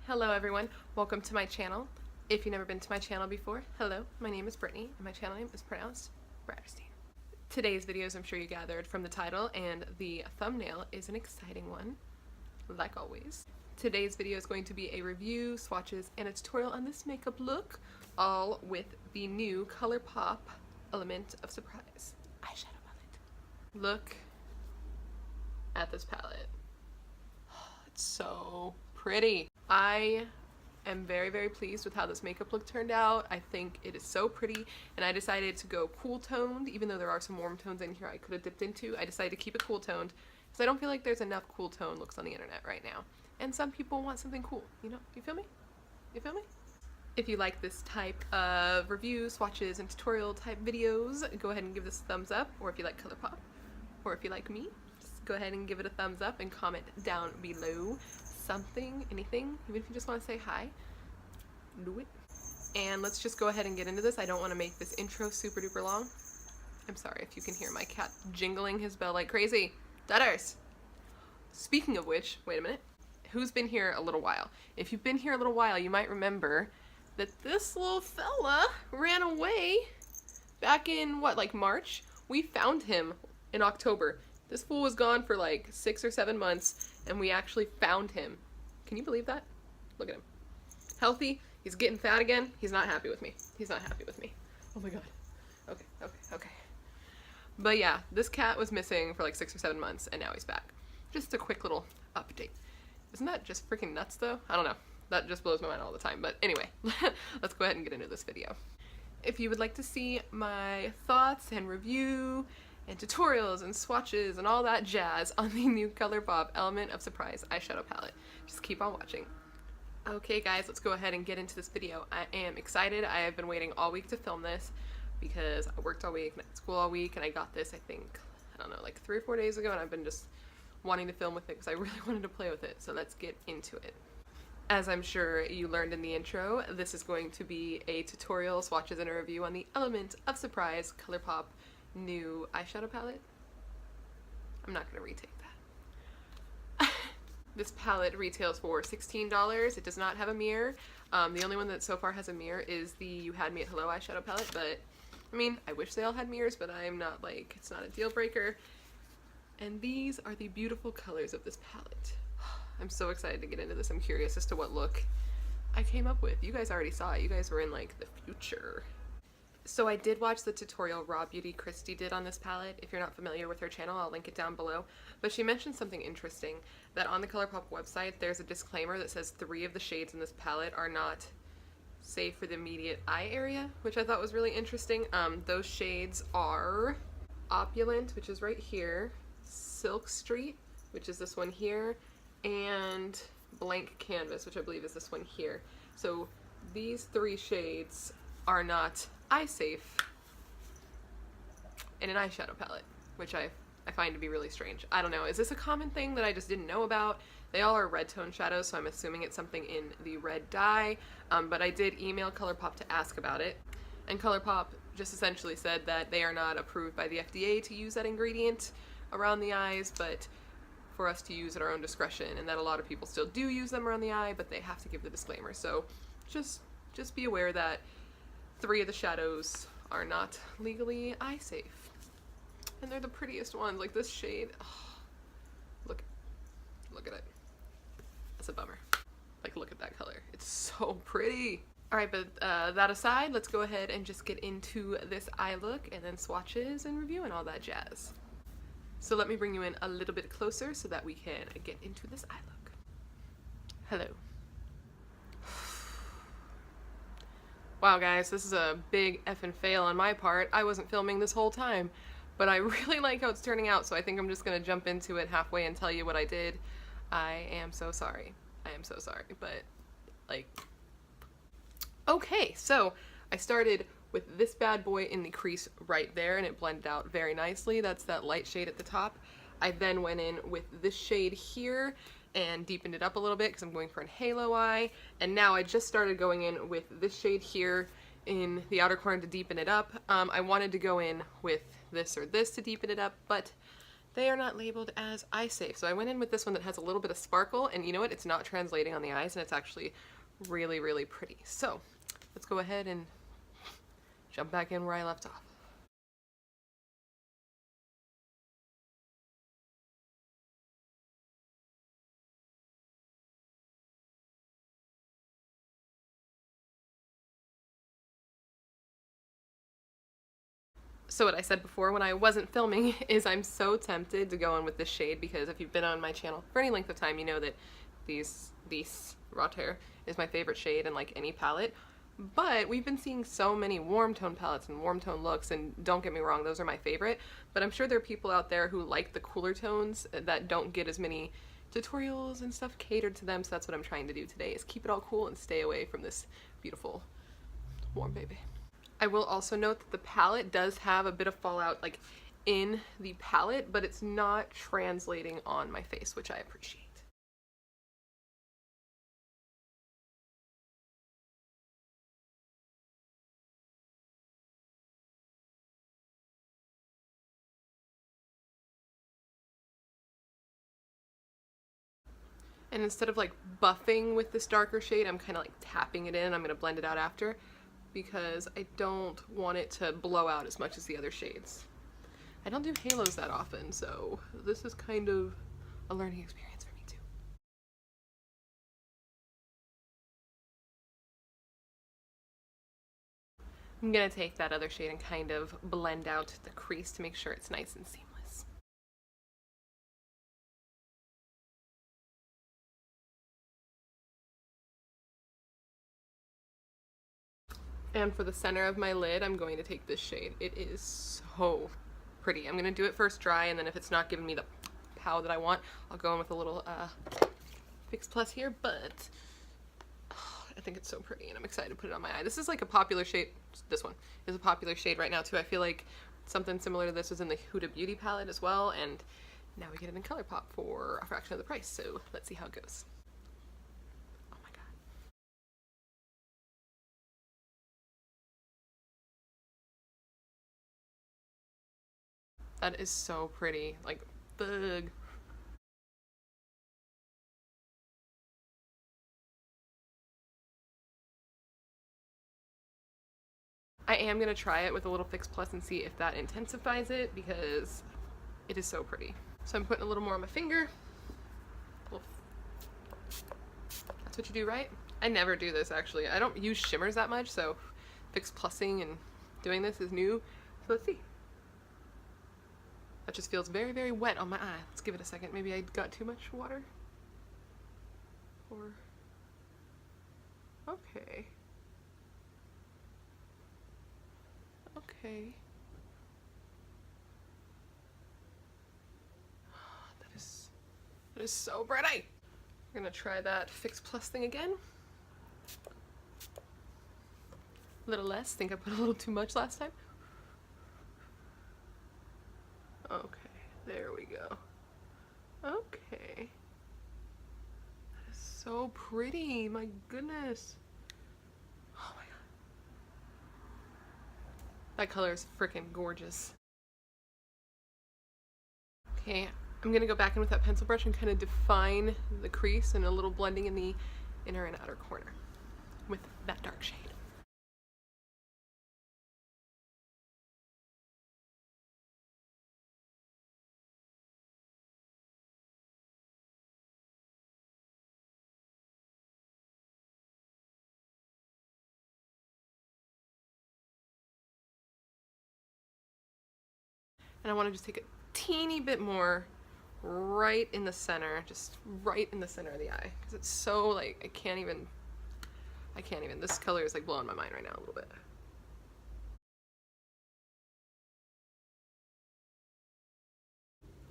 Hello everyone, welcome to my channel. If you've never been to my channel before, hello, my name is Brittany and my channel name is pronounced BRATTERSTEIN. Today's video, as I'm sure you gathered from the title and the thumbnail, is an exciting one, like always. Today's video is going to be a review, swatches, and a tutorial on this makeup look, all with the new Colourpop Element of Surprise eyeshadow palette. Look at this palette. It's so pretty. I am very, very pleased with how this makeup look turned out. I think it is so pretty, and I decided to go cool toned, even though there are some warm tones in here I could have dipped into. I decided to keep it cool toned because I don't feel like there's enough cool tone looks on the internet right now. And some people want something cool, you know? You feel me? You feel me? If you like this type of reviews, swatches, and tutorial type videos, go ahead and give this a thumbs up, or if you like Colourpop, or if you like me, just go ahead and give it a thumbs up and comment down below something, anything, even if you just want to say hi, do it. And let's just go ahead and get into this. I don't want to make this intro super duper long. I'm sorry if you can hear my cat jingling his bell like crazy. Dutters! Speaking of which, wait a minute. Who's been here a little while? If you've been here a little while, you might remember that this little fella ran away back in, what, like March? We found him in October. This fool was gone for like 6 or 7 months, and we actually found him. Can you believe that? Look at him. Healthy. He's getting fat again. He's not happy with me. He's not happy with me. Oh my god. Okay. But yeah, this cat was missing for like 6 or 7 months, and now he's back. Just a quick little update. Isn't that just freaking nuts though? I don't know. That just blows my mind all the time. But anyway, let's go ahead and get into this video. If you would like to see my thoughts and review and tutorials and swatches and all that jazz on the new Colourpop Element of Surprise eyeshadow palette, just keep on watching. Okay guys, let's go ahead and get into this video. I am excited. I have been waiting all week to film this because I worked all week and at school all week, and I got this, I think, I don't know, like 3 or 4 days ago, and I've been just wanting to film with it because I really wanted to play with it. So let's get into it. As I'm sure you learned in the intro, this is going to be a tutorial, swatches, and a review on the Element of Surprise Colourpop new eyeshadow palette. I'm not going to retake that. This palette retails for $16. It does not have a mirror. The only one that so far has a mirror is the You Had Me at Hello eyeshadow palette, but I mean, I wish they all had mirrors, but I'm not like, it's not a deal breaker. And these are the beautiful colors of this palette. I'm so excited to get into this. I'm curious as to what look I came up with. You guys already saw it. You guys were in like the future. So I did watch the tutorial Raw Beauty Kristi did on this palette. If you're not familiar with her channel, I'll link it down below. But she mentioned something interesting, that on the Colourpop website, there's a disclaimer that says 3 of the shades in this palette are not safe for the immediate eye area, which I thought was really interesting. Those shades are Opulent, which is right here, Silk Street, which is this one here, and Blank Canvas, which I believe is this one here. So these 3 shades are not eye safe in an eyeshadow palette, which I find to be really strange. I don't know, is this a common thing that I just didn't know about? They all are red tone shadows, so I'm assuming it's something in the red dye, but I did email Colourpop to ask about it, and Colourpop just essentially said that they are not approved by the FDA to use that ingredient around the eyes, but for us to use at our own discretion, and that a lot of people still do use them around the eye, but they have to give the disclaimer. So just be aware that 3 of the shadows are not legally eye safe. And they're the prettiest ones. Like this shade, oh, look at it. That's a bummer. Like, look at that color. It's so pretty. Alright, but that aside, let's go ahead and just get into this eye look, and then swatches and review and all that jazz. So let me bring you in a little bit closer so that we can get into this eye look. Hello. Wow guys, this is a big effing fail on my part. I wasn't filming this whole time, but I really like how it's turning out, so I think I'm just gonna jump into it halfway and tell you what I did. I am so sorry. I am so sorry, but like... Okay, so I started with this bad boy in the crease right there, and it blended out very nicely. That's that light shade at the top. I then went in with this shade here and deepened it up a little bit because I'm going for a halo eye. And now I just started going in with this shade here in the outer corner to deepen it up. I wanted to go in with this or this to deepen it up, but they are not labeled as eye safe. So I went in with this one that has a little bit of sparkle, and you know what? It's not translating on the eyes, and it's actually really, really pretty. So let's go ahead and jump back in where I left off. So what I said before when I wasn't filming is I'm so tempted to go in with this shade, because if you've been on my channel for any length of time, you know that these Ratter is my favorite shade in like any palette. But we've been seeing so many warm tone palettes and warm tone looks, and don't get me wrong, those are my favorite, but I'm sure there are people out there who like the cooler tones that don't get as many tutorials and stuff catered to them. So that's what I'm trying to do today, is keep it all cool and stay away from this beautiful warm baby. I will also note that the palette does have a bit of fallout like in the palette, but it's not translating on my face, which I appreciate. And instead of like buffing with this darker shade, I'm kind of like tapping it in. I'm going to blend it out after, because I don't want it to blow out as much as the other shades. I don't do halos that often, so this is kind of a learning experience for me too. I'm gonna take that other shade and kind of blend out the crease to make sure it's nice and seamless. And for the center of my lid, I'm going to take this shade. It is so pretty. I'm gonna do it first dry, and then if it's not giving me the pow that I want, I'll go in with a little Fix Plus here, but I think it's so pretty and I'm excited to put it on my eye. This is like a popular shade. This one is a popular shade right now too. I feel like something similar to this was in the Huda Beauty palette as well, and now we get it in Colourpop for a fraction of the price, so let's see how it goes. Oh my god. That is so pretty. Like, bug. I am going to try it with a little Fix Plus and see if that intensifies it, because it is so pretty. So I'm putting a little more on my finger. That's what you do, right? I never do this, actually. I don't use shimmers that much, so Fix Plusing and doing this is new. So let's see. That just feels very, very wet on my eye. Let's give it a second. Maybe I got too much water? Or... okay. Okay. That is so pretty. We're gonna try that Fix Plus thing again. A little less. Think I put a little too much last time. Okay, there we go. Okay. That is so pretty. My goodness. Oh my god. That color is freaking gorgeous. Okay, I'm gonna go back in with that pencil brush and kind of define the crease and a little blending in the inner and outer corner with that dark shade. And I want to just take a teeny bit more right in the center, just right in the center of the eye, because it's so like, I can't even, this color is like blowing my mind right now a little bit.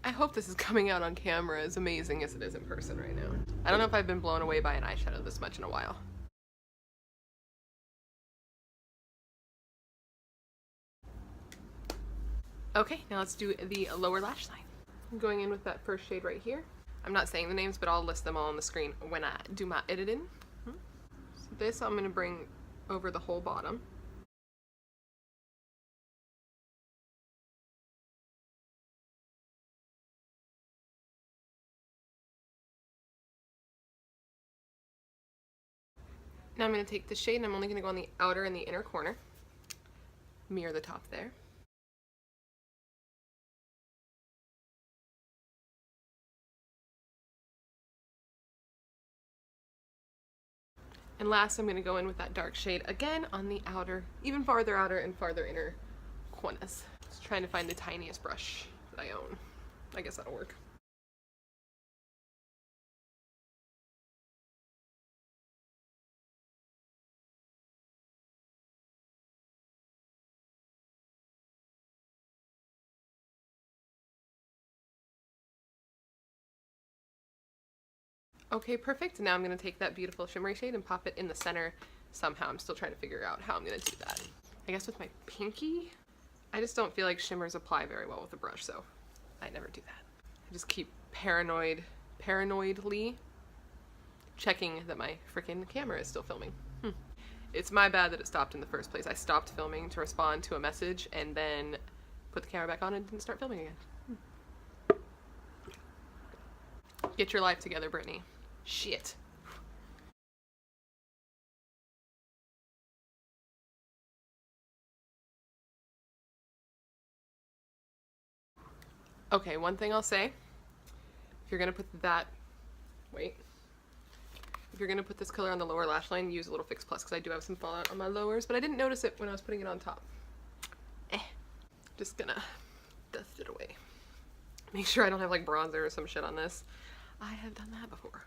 I hope this is coming out on camera as amazing as it is in person right now. I don't know if I've been blown away by an eyeshadow this much in a while. Okay, now let's do the lower lash line. I'm going in with that first shade right here. I'm not saying the names, but I'll list them all on the screen when I do my editing. So this I'm gonna bring over the whole bottom. Now I'm going to take the shade and I'm only going to go on the outer and the inner corner. Mirror the top there. And last, I'm going to go in with that dark shade again on the outer, even farther outer and farther inner corners. Just trying to find the tiniest brush that I own. I guess that'll work. Okay, perfect. Now I'm going to take that beautiful shimmery shade and pop it in the center somehow. I'm still trying to figure out how I'm going to do that. I guess with my pinky? I just don't feel like shimmers apply very well with a brush, so I never do that. I just keep paranoidly checking that my freaking camera is still filming. It's my bad that it stopped in the first place. I stopped filming to respond to a message and then put the camera back on and didn't start filming again. Get your life together, Brittany. Shit. Okay, one thing I'll say, if you're gonna put that, if you're gonna put this color on the lower lash line, use a little Fix Plus, because I do have some fallout on my lowers, but I didn't notice it when I was putting it on top. Just gonna dust it away. Make sure I don't have like bronzer or some shit on this. I have done that before.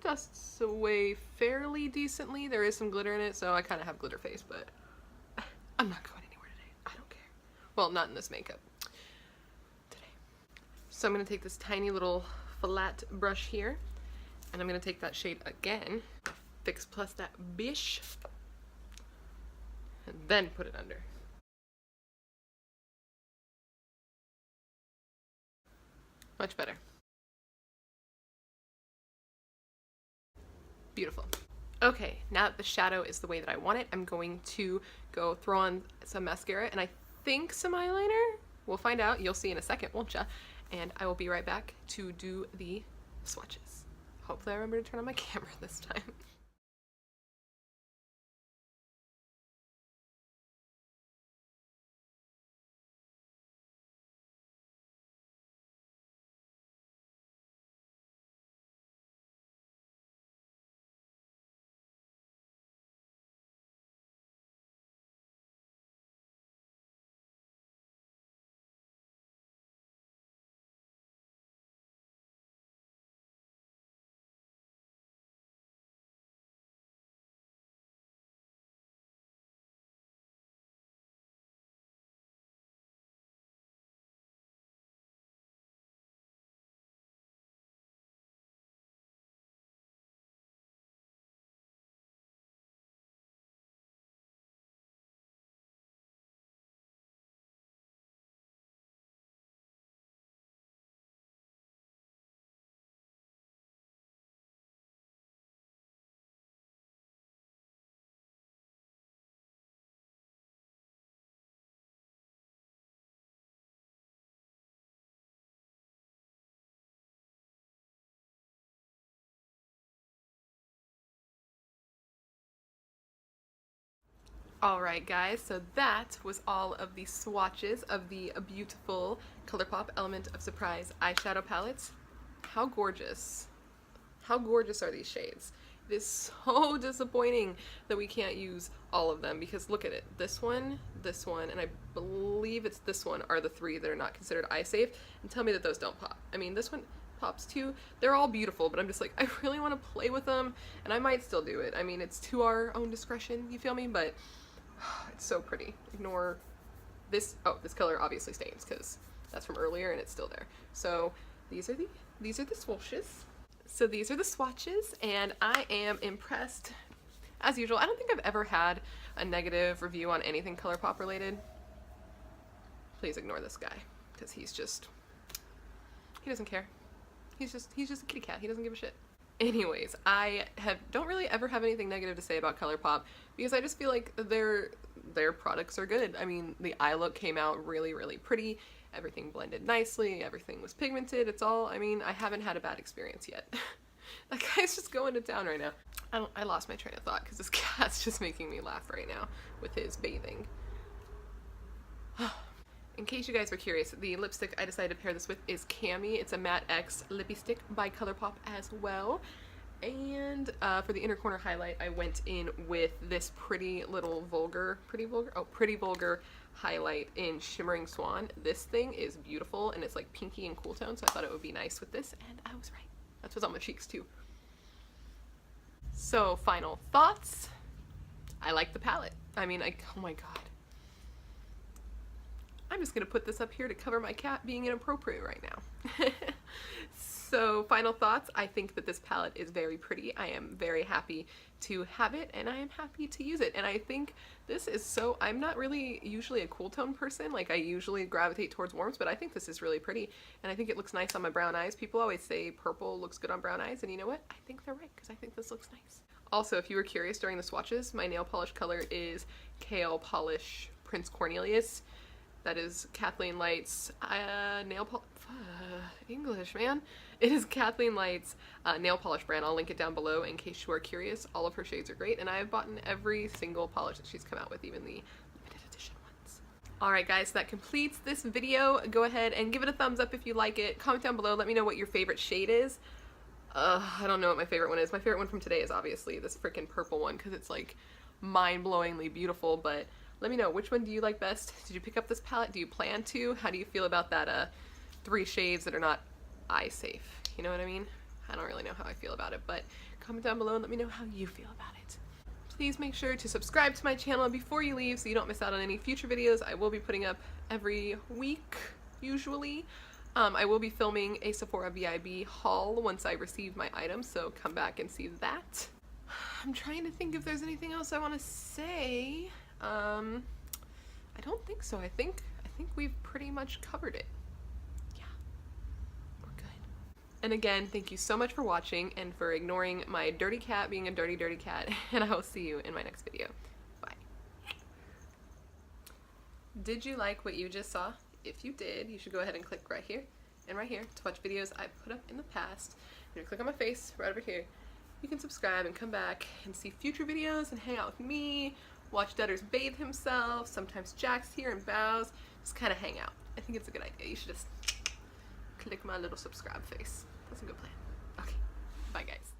Dusts away fairly decently. There is some glitter in it, so I kind of have glitter face, but I'm not going anywhere today. I don't care. Well, not in this makeup today. So I'm going to take this tiny little flat brush here, and I'm going to take that shade again, Fix Plus that bish, and then put it under. Much better. Beautiful. Okay, now that the shadow is the way that I want it, I'm going to go throw on some mascara and I think some eyeliner. We'll find out. You'll see in a second, won't ya? And I will be right back to do the swatches. Hopefully I remember to turn on my camera this time. Alright guys, so that was all of the swatches of the beautiful Colourpop Element of Surprise eyeshadow palettes. How gorgeous. How gorgeous are these shades? It is so disappointing that we can't use all of them because look at it. This one, and I believe it's this one are the three that are not considered eye safe, and tell me that those don't pop. I mean, this one pops too. They're all beautiful, but I'm just like, I really want to play with them, and I might still do it. I mean, it's to our own discretion, you feel me? But it's so pretty. Ignore this. Oh, this color obviously stains because that's from earlier and it's still there. So these are the swatches. So these are the swatches, and I am impressed as usual. I don't think I've ever had a negative review on anything Colourpop related. Please ignore this guy because he doesn't care. He's just a kitty cat. He doesn't give a shit. Anyways, I don't really ever have anything negative to say about Colourpop because I just feel like their products are good. I mean, the eye look came out really, really pretty. Everything blended nicely. Everything was pigmented. It's all, I mean, I haven't had a bad experience yet. That guy's just going to town right now. I lost my train of thought because this cat's just making me laugh right now with his bathing. In case you guys were curious, the lipstick I decided to pair this with is Cami. It's a Matte X Lippy Stick by Colourpop as well. And for the inner corner highlight, I went in with this Pretty Vulgar highlight in Shimmering Swan. This thing is beautiful, and it's like pinky and cool tone, so I thought it would be nice with this, and I was right. That's what's on my cheeks too. So, final thoughts. I like the palette. I mean, oh my god. I'm just gonna put this up here to cover my cat being inappropriate right now. So, final thoughts. I think that this palette is very pretty. I am very happy to have it, and I am happy to use it. And I think this is so, I'm not really usually a cool tone person. Like, I usually gravitate towards warms, but I think this is really pretty. And I think it looks nice on my brown eyes. People always say purple looks good on brown eyes, and you know what? I think they're right, because I think this looks nice. Also, if you were curious during the swatches, my nail polish color is Kale Polish Prince Cornelius. That is Kathleen Light's English, man. It is Kathleen Light's nail polish brand. I'll link it down below in case you are curious. All of her shades are great, and I have bought every single polish that she's come out with, even the limited edition ones. Alright guys, that completes this video. Go ahead and give it a thumbs up if you like it. Comment down below, let me know what your favorite shade is. I don't know what my favorite one is. My favorite one from today is obviously this freaking purple one, because it's like mind-blowingly beautiful, but let me know, which one do you like best? Did you pick up this palette? Do you plan to? How do you feel about that 3 shades that are not eye safe? You know what I mean? I don't really know how I feel about it, but comment down below and let me know how you feel about it. Please make sure to subscribe to my channel before you leave so you don't miss out on any future videos. I will be putting up every week, usually. I will be filming a Sephora VIB haul once I receive my items, so come back and see that. I'm trying to think if there's anything else I want to say. I don't think so. I think we've pretty much covered it. Yeah, we're good. And again, thank you so much for watching and for ignoring my dirty cat being a dirty, dirty cat, and I will see you in my next video. Bye. Did you like what you just saw? If you did, you should go ahead and click right here and right here to watch videos I put up in the past. You're gonna click on my face right over here. You can subscribe and come back and see future videos and hang out with me, watch Dutters bathe himself, sometimes Jack's here and bows, just kind of hang out. I think it's a good idea. You should just click my little subscribe face. That's a good plan. Okay, bye guys.